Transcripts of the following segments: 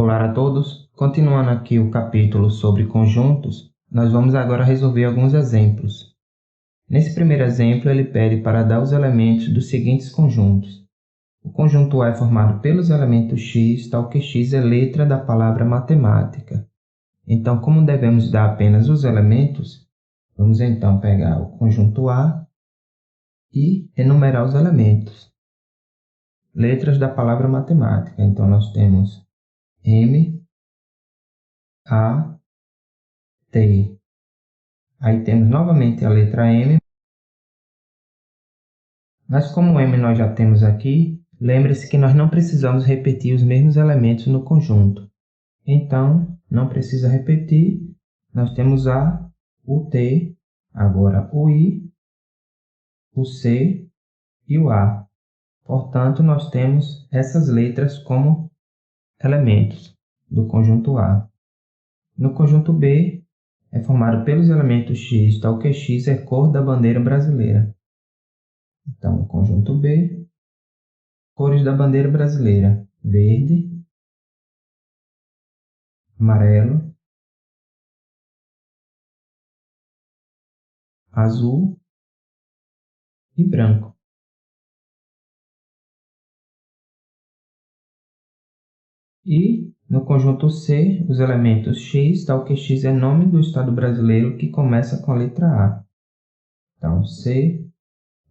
Olá a todos! Continuando aqui o capítulo sobre conjuntos, nós vamos agora resolver alguns exemplos. Nesse primeiro exemplo, ele pede para dar os elementos dos seguintes conjuntos. O conjunto A é formado pelos elementos x, tal que x é letra da palavra matemática. Então, como devemos dar apenas os elementos, vamos então pegar o conjunto A e enumerar os elementos. Letras da palavra matemática. Então, nós temos M, A, T. Aí temos novamente a letra M. Mas como M nós já temos aqui, lembre-se que nós não precisamos repetir os mesmos elementos no conjunto. Então, não precisa repetir. Nós temos A, o T, agora o I, o C e o A. Portanto, nós temos essas letras como elementos do conjunto A. No conjunto B, é formado pelos elementos x, tal que x é cor da bandeira brasileira. Então, o conjunto B, cores da bandeira brasileira: verde, amarelo, azul e branco. E no conjunto C, os elementos x, tal que x é nome do estado brasileiro que começa com a letra A. Então, C,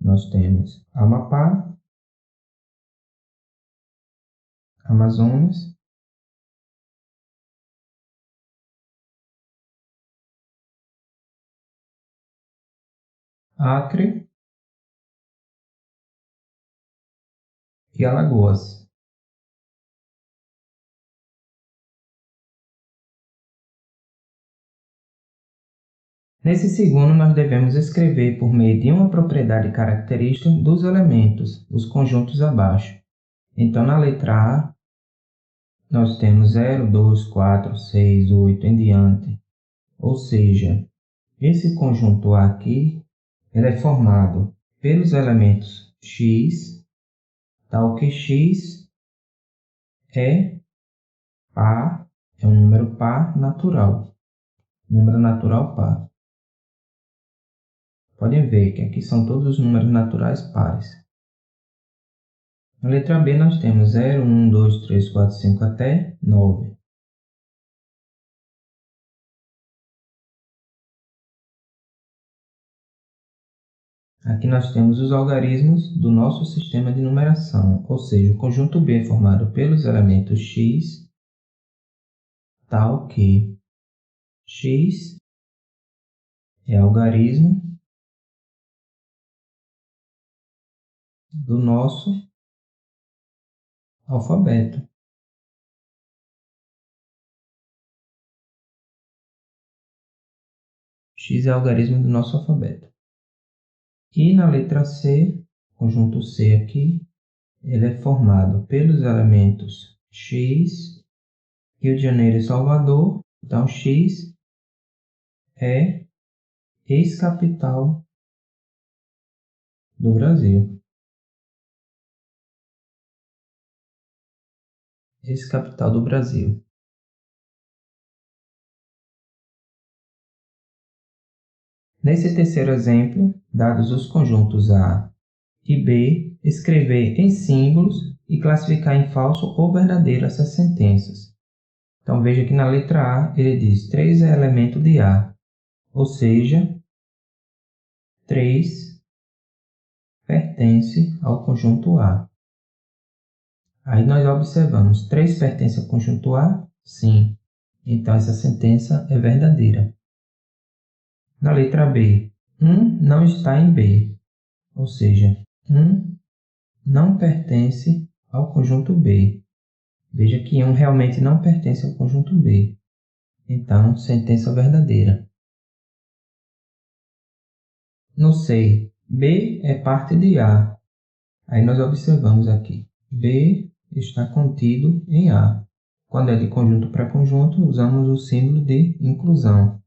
nós temos Amapá, Amazonas, Acre e Alagoas. Nesse segundo, nós devemos escrever por meio de uma propriedade característica dos elementos, os conjuntos abaixo. Então, na letra A, nós temos 0, 2, 4, 6, 8 em diante. Ou seja, esse conjunto A aqui ele é formado pelos elementos x, tal que x é par, é um número par natural. Número natural par. Podem ver que aqui são todos os números naturais pares. Na letra B nós temos 0, 1, 2, 3, 4, 5 até 9. Aqui nós temos os algarismos do nosso sistema de numeração, ou seja, o conjunto B é formado pelos elementos x, tal que x é algarismo do nosso alfabeto. X é algarismo do nosso alfabeto. E na letra C, conjunto C aqui, ele é formado pelos elementos x, Rio de Janeiro e Salvador. Então, x é ex-capital do Brasil. Ex-capital do Brasil. Nesse terceiro exemplo, dados os conjuntos A e B, escrever em símbolos e classificar em falso ou verdadeiro essas sentenças. Então, veja que na letra A ele diz 3 é elemento de A, ou seja, 3 pertence ao conjunto A. Aí nós observamos, 3 pertence ao conjunto A? Sim. Então, essa sentença é verdadeira. Na letra B, 1 não está em B, ou seja, 1 não pertence ao conjunto B. Veja que 1 realmente não pertence ao conjunto B. Então, sentença verdadeira. No C, B é parte de A. Aí nós observamos aqui, B está contido em A. Quando é de conjunto para conjunto, usamos o símbolo de inclusão.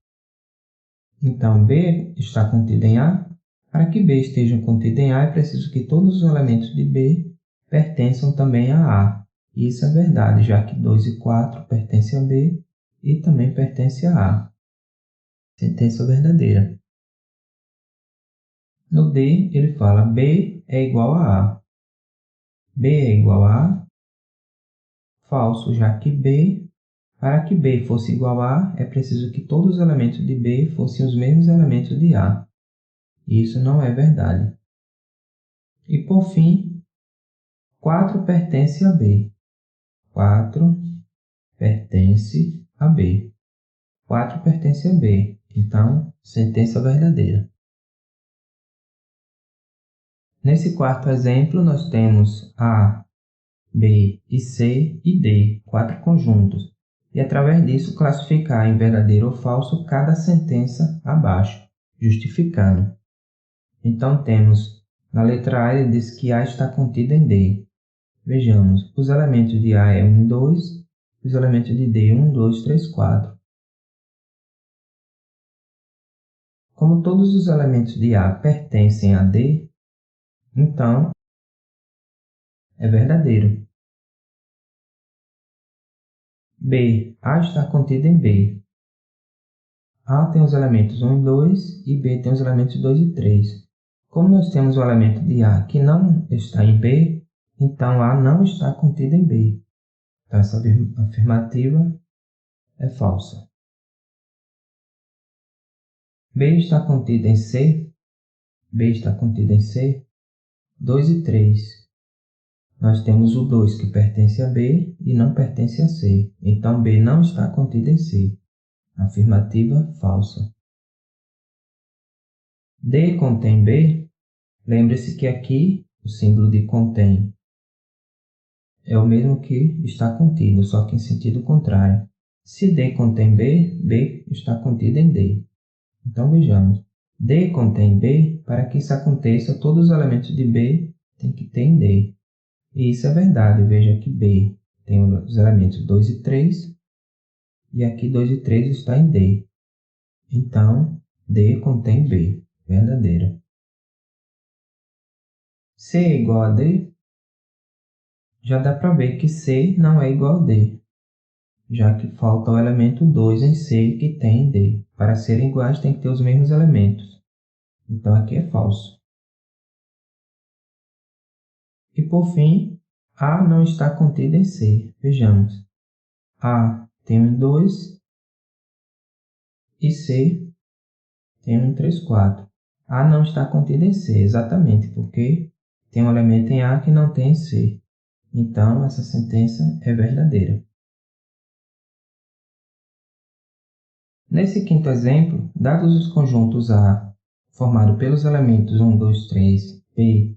Então, B está contido em A. Para que B esteja contido em A, é preciso que todos os elementos de B pertençam também a A. E isso é verdade, já que 2 e 4 pertencem a B e também pertencem a A. Sentença verdadeira. No D, ele fala B é igual a A. B é igual a A. Falso, já que para que B fosse igual a A, é preciso que todos os elementos de B fossem os mesmos elementos de A. E isso não é verdade. E por fim, 4 pertence a B. 4 pertence a B. 4 pertence a B. Então, sentença verdadeira. Nesse quarto exemplo, nós temos A, B e C e D, 4 conjuntos, e através disso classificar em verdadeiro ou falso cada sentença abaixo, justificando. Então temos, na letra A, ele diz que A está contido em D. Vejamos, os elementos de A é 1 e 2, os elementos de D 1, 2, 3, 4. Como todos os elementos de A pertencem a D, então é verdadeiro. B. A está contido em B. A tem os elementos 1 e 2 e B tem os elementos 2 e 3. Como nós temos o elemento de A que não está em B, então A não está contido em B. Então essa afirmativa é falsa. B está contido em C. B está contido em C. 2 e 3. Nós temos o 2 que pertence a B e não pertence a C. Então B não está contido em C. Afirmativa falsa. D contém B. Lembre-se que aqui o símbolo de contém é o mesmo que está contido, só que em sentido contrário. Se D contém B, B está contido em D. Então vejamos. D contém B, para que isso aconteça, todos os elementos de B têm que ter em D. E isso é verdade, veja que B tem os elementos 2 e 3, e aqui 2 e 3 está em D. Então, D contém B, verdadeira. C é igual a D? Já dá para ver que C não é igual a D, já que falta o elemento 2 em C que tem em D. Para serem iguais, tem que ter os mesmos elementos. Então, aqui é falso. E, por fim, A não está contida em C. Vejamos. A tem 1 em 2 e C tem 1 em 3, 4. A não está contida em C, exatamente porque tem um elemento em A que não tem em C. Então, essa sentença é verdadeira. Nesse quinto exemplo, dados os conjuntos A, formado pelos elementos 1, 2, 3, B,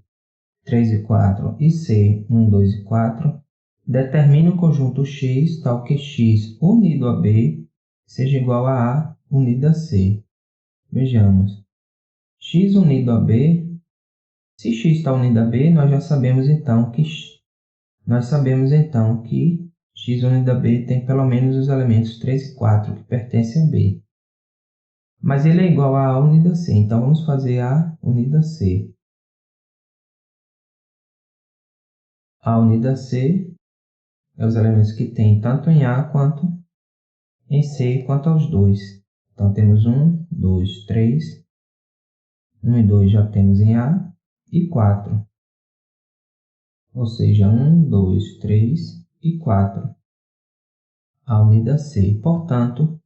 3 e 4 e C, 1, 2 e 4, determine o conjunto X tal que X unido a B seja igual a A unido a C. Vejamos. X unido a B, se X está unido a B, nós já sabemos então que X unido a B tem pelo menos os elementos 3 e 4 que pertencem a B. Mas ele é igual a A unido a C, então vamos fazer A unido a C. A unido a C é os elementos que tem tanto em A quanto em C quanto aos dois. Então temos 1, 2, 3. 1 e 2 já temos em A e 4. Ou seja, 1, 2, 3 e 4. A unido a C. Portanto,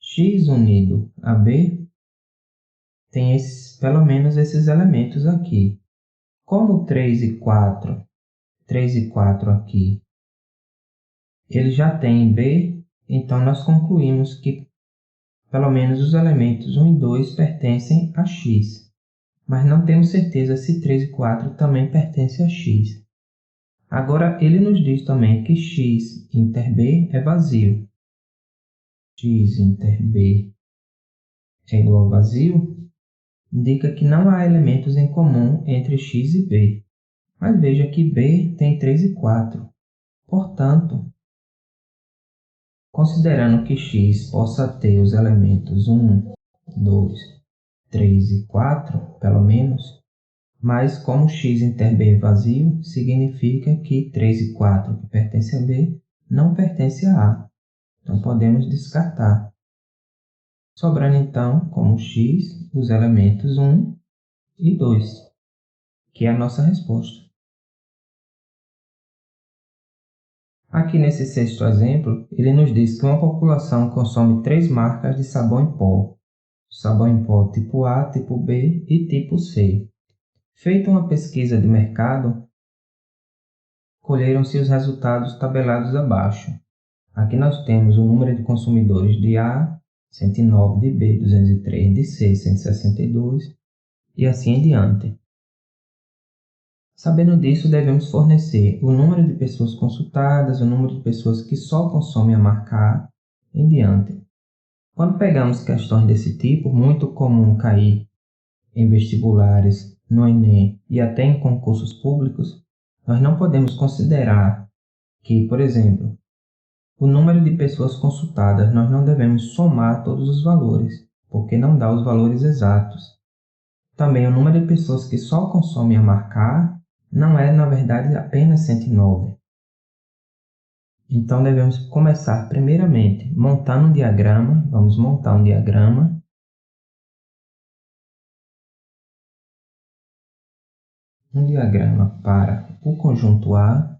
X unido a B tem pelo menos esses elementos aqui. Como 3 e 4 aqui, ele já tem em B, então nós concluímos que pelo menos os elementos 1 e 2 pertencem a X. Mas não temos certeza se 3 e 4 também pertencem a X. Agora, ele nos diz também que X inter B é vazio. X inter B é igual a vazio, indica que não há elementos em comum entre X e B. Mas veja que B tem 3 e 4. Portanto, considerando que X possa ter os elementos 1, 2, 3 e 4, pelo menos, Mas como x inter B é vazio, significa que 3 e 4, que pertence a B, não pertence a A. Então, podemos descartar. Sobrando, então, como x, os elementos 1 e 2, que é a nossa resposta. Aqui nesse sexto exemplo, ele nos diz que uma população consome 3 marcas de sabão em pó. Sabão em pó tipo A, tipo B e tipo C. Feita uma pesquisa de mercado, colheram-se os resultados tabelados abaixo. Aqui nós temos o número de consumidores de A, 109, de B, 203, de C, 162 e assim em diante. Sabendo disso, devemos fornecer o número de pessoas consultadas, o número de pessoas que só consomem a marca A, em diante. Quando pegamos questões desse tipo, muito comum cair em vestibulares, no Enem e até em concursos públicos, nós não podemos considerar que, por exemplo, o número de pessoas consultadas nós não devemos somar todos os valores, porque não dá os valores exatos. Também o número de pessoas que só consomem a marca A não é, na verdade, apenas 109. Então, devemos começar primeiramente montando um diagrama. Vamos montar um diagrama. Um diagrama para o conjunto A,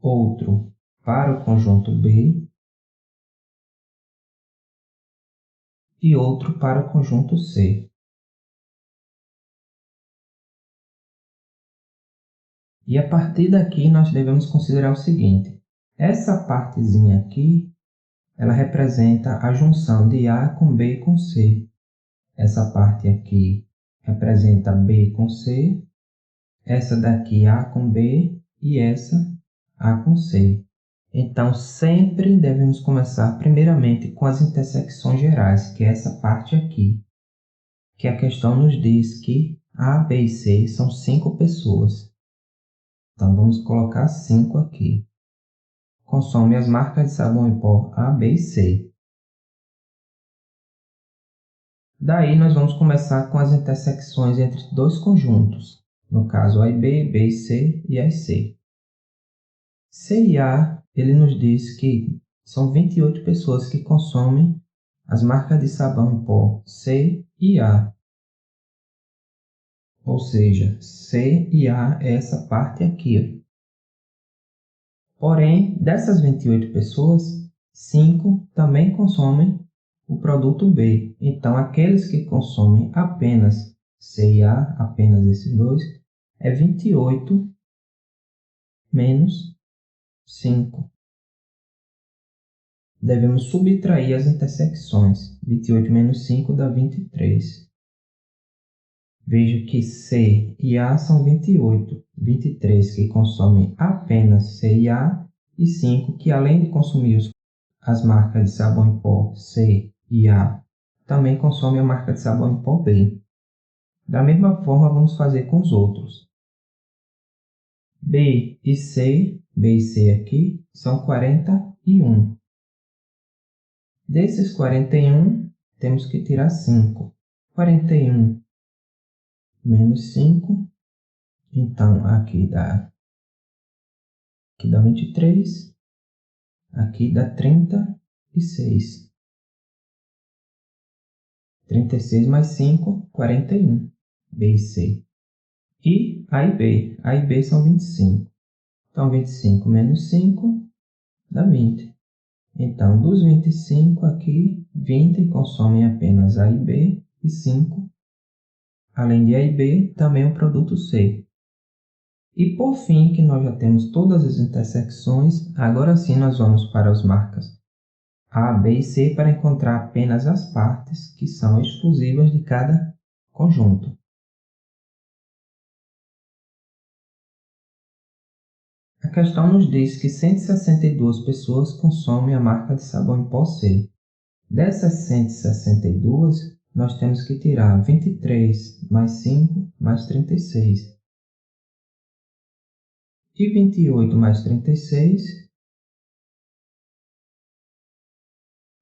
outro para o conjunto B e outro para o conjunto C. E a partir daqui nós devemos considerar o seguinte: essa partezinha aqui, ela representa a junção de A com B com C. Essa parte aqui representa B com C, essa daqui A com B e essa A com C. Então, sempre devemos começar primeiramente com as intersecções gerais, que é essa parte aqui, que a questão nos diz que A, B e C são 5 pessoas. Então, vamos colocar 5 aqui. Consome as marcas de sabão em pó A, B e C. Daí, nós vamos começar com as intersecções entre dois conjuntos, no caso A e B, B e C e A e C. C e A, ele nos diz que são 28 pessoas que consomem as marcas de sabão em pó C e A. Ou seja, C e A é essa parte aqui. Porém, dessas 28 pessoas, 5 também consomem o produto B. Então, aqueles que consomem apenas C e A, apenas esses dois, é 28 menos 5. Devemos subtrair as intersecções. 28 menos 5 dá 23. Veja que C e A são 28. 23 que consomem apenas C e A e 5 que, além de consumir as marcas de sabão em pó C e A, também consomem a marca de sabão em pó B. Da mesma forma, vamos fazer com os outros. B e C aqui, são 41. Desses 41, temos que tirar 5. 41 menos 5, então aqui dá 23, aqui dá 36. 36 mais 5, 41. B e C. E A e B. A e B são 25. Então, 25 menos 5 dá 20. Então, dos 25 aqui, 20 consomem apenas A e B e 5, além de A e B, também o produto C. E por fim, que nós já temos todas as intersecções, agora sim nós vamos para as marcas A, B e C para encontrar apenas as partes que são exclusivas de cada conjunto. A questão nos diz que 162 pessoas consomem a marca de sabão em pó C. Dessas 162, nós temos que tirar 23 mais 5 mais 36. E 28 mais 36,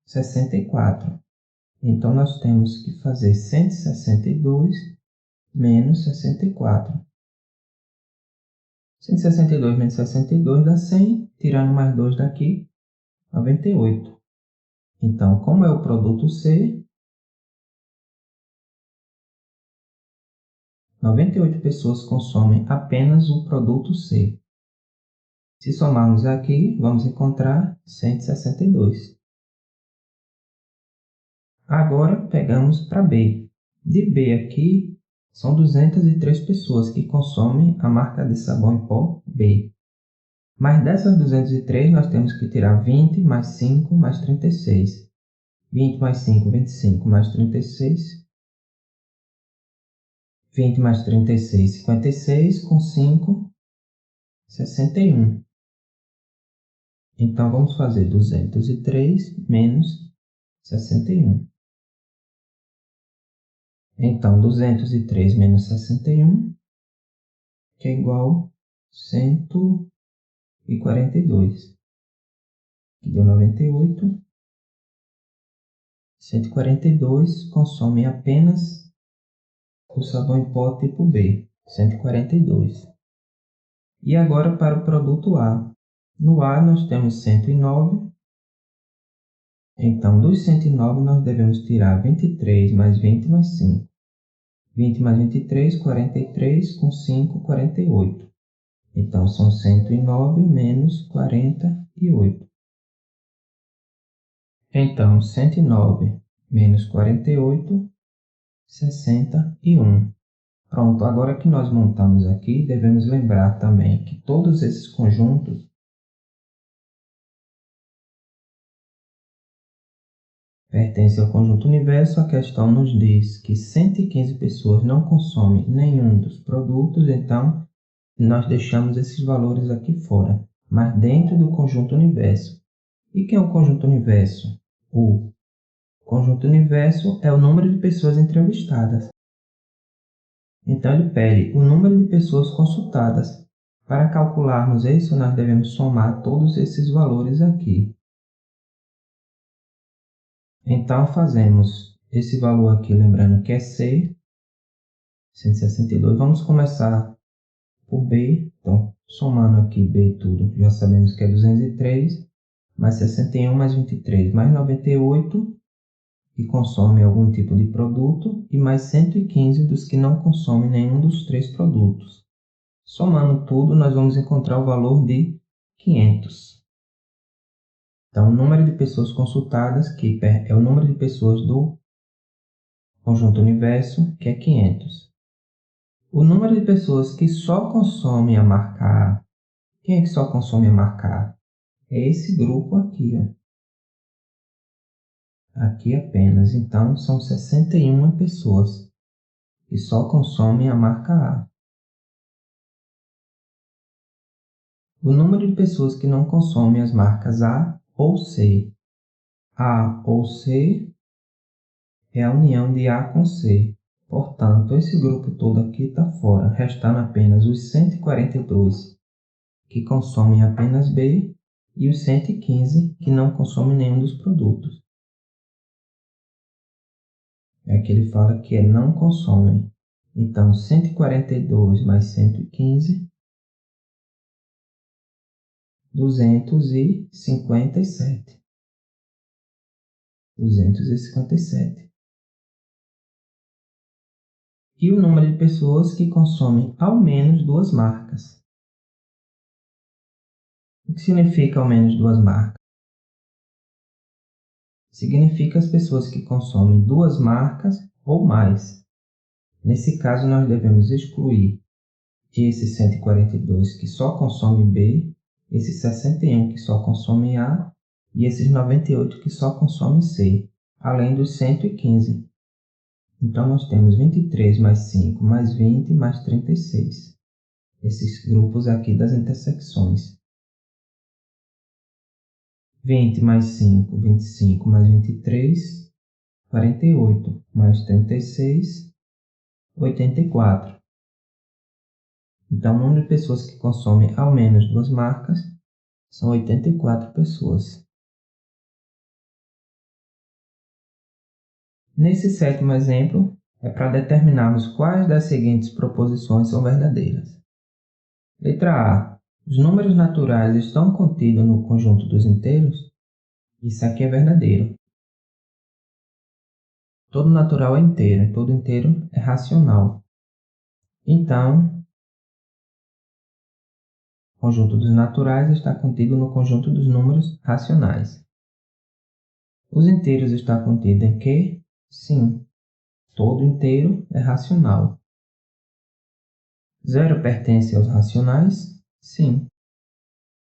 64. Então, nós temos que fazer 162 menos 64. 162 menos 62 dá 100, tirando mais 2 daqui, 98. Então, como é o produto C, 98 pessoas consomem apenas o produto C. Se somarmos aqui, vamos encontrar 162. Agora, pegamos para B. De B aqui, são 203 pessoas que consomem a marca de sabão em pó B. Mas dessas 203, nós temos que tirar 20 mais 5 mais 36. 20 mais 5, 25 mais 36. 20 mais 36, 56, com 5, 61. Então, vamos fazer 203 menos 61. Então, 203 menos 61, que é igual a 142, que deu 98. 142 consome apenas o sabão em pó tipo B, 142. E agora para o produto A. No A nós temos 109. Então, dos 109 nós devemos tirar 23 mais 20 mais 5. 20 mais 23, 43, com 5, 48. Então, são 109 menos 48. Então, 109 menos 48, 61. Pronto, agora que nós montamos aqui, devemos lembrar também que todos esses conjuntos pertencem ao conjunto universo. A questão nos diz que 115 pessoas não consomem nenhum dos produtos, então nós deixamos esses valores aqui fora, mas dentro do conjunto universo. E quem é o conjunto universo? O conjunto universo é o número de pessoas entrevistadas. Então, ele pede o número de pessoas consultadas. Para calcularmos isso, nós devemos somar todos esses valores aqui. Então, fazemos esse valor aqui, lembrando que é C, 162. Vamos começar por B. Então, somando aqui B tudo, já sabemos que é 203, mais 61, mais 23, mais 98, que consomem algum tipo de produto, e mais 115 dos que não consomem nenhum dos três produtos. Somando tudo, nós vamos encontrar o valor de 500. Então, o número de pessoas consultadas, que é o número de pessoas do conjunto universo, que é 500. O número de pessoas que só consomem a marca A. Quem é que só consome a marca A? É esse grupo aqui, ó. Aqui apenas. Então, são 61 pessoas que só consomem a marca A. O número de pessoas que não consomem as marcas A ou C. A ou C é a união de A com C. Portanto, esse grupo todo aqui está fora, restando apenas os 142 que consomem apenas B e os 115 que não consomem nenhum dos produtos. É que ele fala que não consomem. Então, 142 mais 115, 257. 257. E o número de pessoas que consomem ao menos duas marcas. O que significa ao menos duas marcas? Significa as pessoas que consomem duas marcas ou mais. Nesse caso, nós devemos excluir esses 142 que só consomem B, esses 61 que só consomem A e esses 98 que só consomem C, além dos 115. Então, nós temos 23 mais 5 mais 20 mais 36. Esses grupos aqui das intersecções. 20 mais 5, 25 mais 23, 48 mais 36, 84. Então, o número de pessoas que consomem ao menos duas marcas são 84 pessoas. Nesse sétimo exemplo, é para determinarmos quais das seguintes proposições são verdadeiras. Letra A. Os números naturais estão contidos no conjunto dos inteiros? Isso aqui é verdadeiro. Todo natural é inteiro, e todo inteiro é racional. Então, o conjunto dos naturais está contido no conjunto dos números racionais. Os inteiros está contido em quê? Sim, todo inteiro é racional. Zero pertence aos racionais? Sim.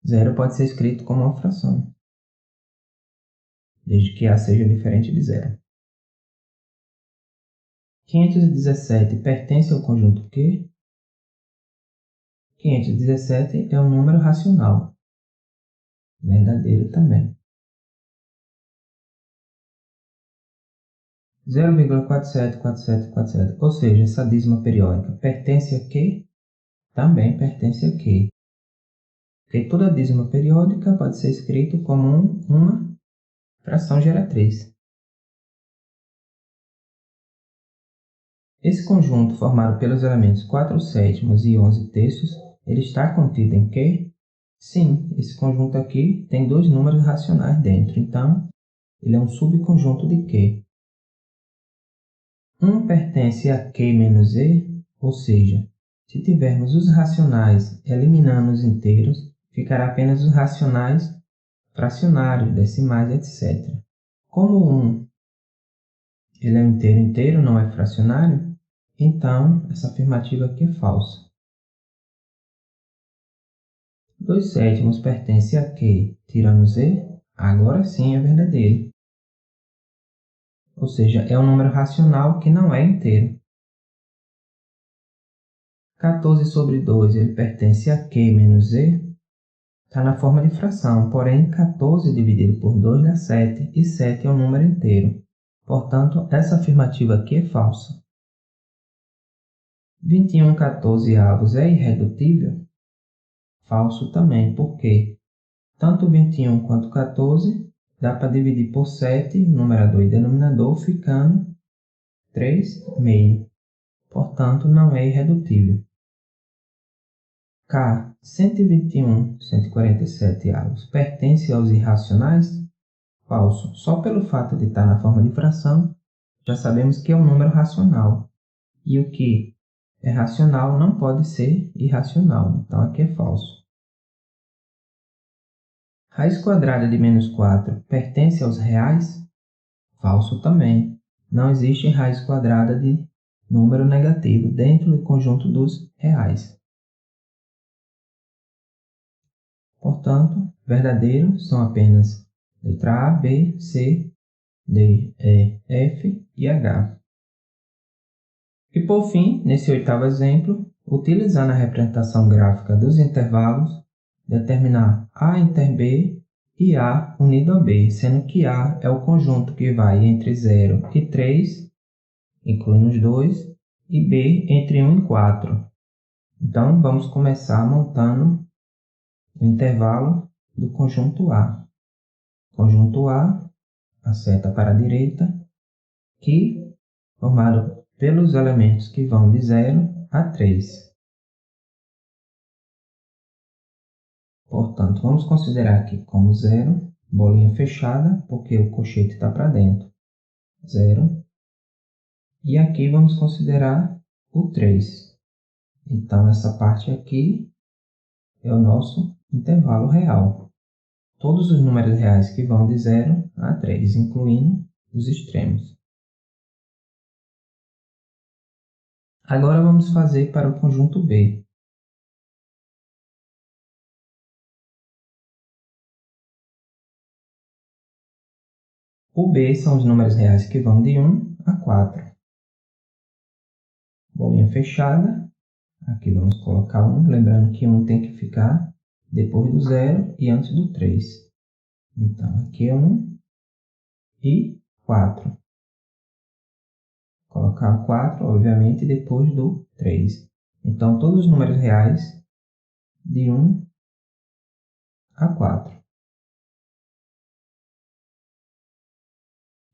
Zero pode ser escrito como uma fração, desde que A seja diferente de zero. 517 pertence ao conjunto Q? 517 é um número racional. Verdadeiro também. 0,474747, ou seja, essa dízima periódica, pertence a Q? Também pertence a Q. Porque toda dízima periódica pode ser escrito como uma fração geratriz. Esse conjunto, formado pelos elementos 4 sétimos e 11 terços, ele está contido em Q? Sim, esse conjunto aqui tem dois números racionais dentro, então ele é um subconjunto de Q. 1 pertence a Q menos E, ou seja, se tivermos os racionais eliminando os inteiros, ficará apenas os racionais fracionários, decimais, etc. Como o 1 ele é um inteiro inteiro, não é fracionário, então essa afirmativa aqui é falsa. 2 sétimos pertence a Q tirando Z? Agora sim é verdadeiro. Ou seja, é um número racional que não é inteiro. 14 sobre 2 ele pertence a Q menos Z? Está na forma de fração, porém 14 dividido por 2 dá 7, e 7 é um número inteiro. Portanto, essa afirmativa aqui é falsa. 21/14 é irredutível? Falso também, porque tanto 21 quanto 14 dá para dividir por 7, numerador e denominador, ficando 3/2. Portanto, não é irredutível. K, 121/147 pertence aos irracionais? Falso. Só pelo fato de estar na forma de fração, já sabemos que é um número racional. E o que é racional não pode ser irracional, então aqui é falso. Raiz quadrada de menos 4 pertence aos reais? Falso também. Não existe raiz quadrada de número negativo dentro do conjunto dos reais. Portanto, verdadeiros são apenas letra A, B, C, D, E, F e H. E por fim, nesse oitavo exemplo, utilizando a representação gráfica dos intervalos, determinar A inter B e A unido a B, sendo que A é o conjunto que vai entre 0 e 3, incluindo os dois, e B entre 1 e 4. Então, vamos começar montando o intervalo do conjunto A. Conjunto A, a seta para a direita, que formado pelos elementos que vão de 0 a 3. Portanto, vamos considerar aqui como 0, bolinha fechada, porque o colchete está para dentro. 0. E aqui vamos considerar o 3. Então, essa parte aqui é o nosso intervalo real. Todos os números reais que vão de 0 a 3, incluindo os extremos. Agora vamos fazer para o conjunto B. O B são os números reais que vão de 1 a 4. Bolinha fechada. Aqui vamos colocar 1, lembrando que 1 tem que ficar depois do 0 e antes do 3. Então, aqui é 1 e 4. Colocar o 4, obviamente, depois do 3. Então, todos os números reais de 1 a 4.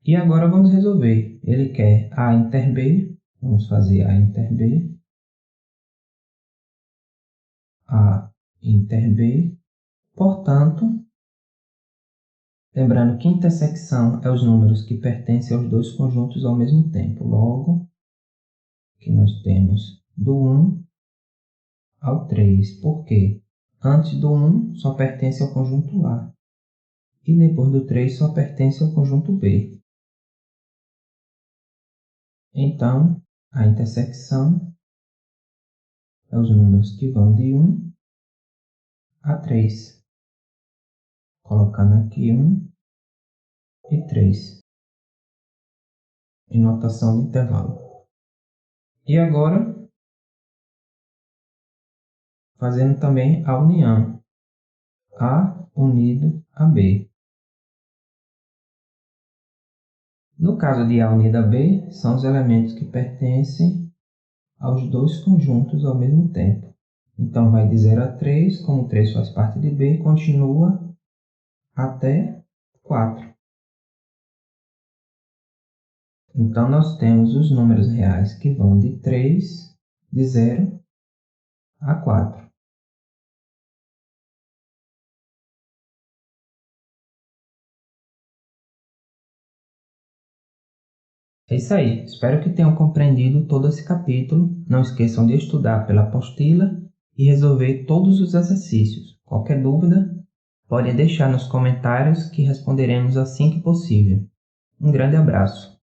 E agora vamos resolver. Ele quer A inter B, vamos fazer A inter B, A inter B. Portanto, lembrando que intersecção é os números que pertencem aos dois conjuntos ao mesmo tempo. Logo, que nós temos do 1 ao 3. Por quê? Antes do 1 só pertence ao conjunto A. E depois do 3 só pertence ao conjunto B. Então, a intersecção é os números que vão de 1 a 3. Colocando aqui 1 e 3 em notação de intervalo. E agora, fazendo também a união. A unido a B. No caso de A unido a B, são os elementos que pertencem aos dois conjuntos ao mesmo tempo. Então, vai de 0 a 3, como 3 faz parte de B, continua até 4. Então, nós temos os números reais que vão de 3, de 0 a 4. É isso aí. Espero que tenham compreendido todo esse capítulo. Não esqueçam de estudar pela apostila e resolver todos os exercícios. Qualquer dúvida, pode deixar nos comentários que responderemos assim que possível. Um grande abraço.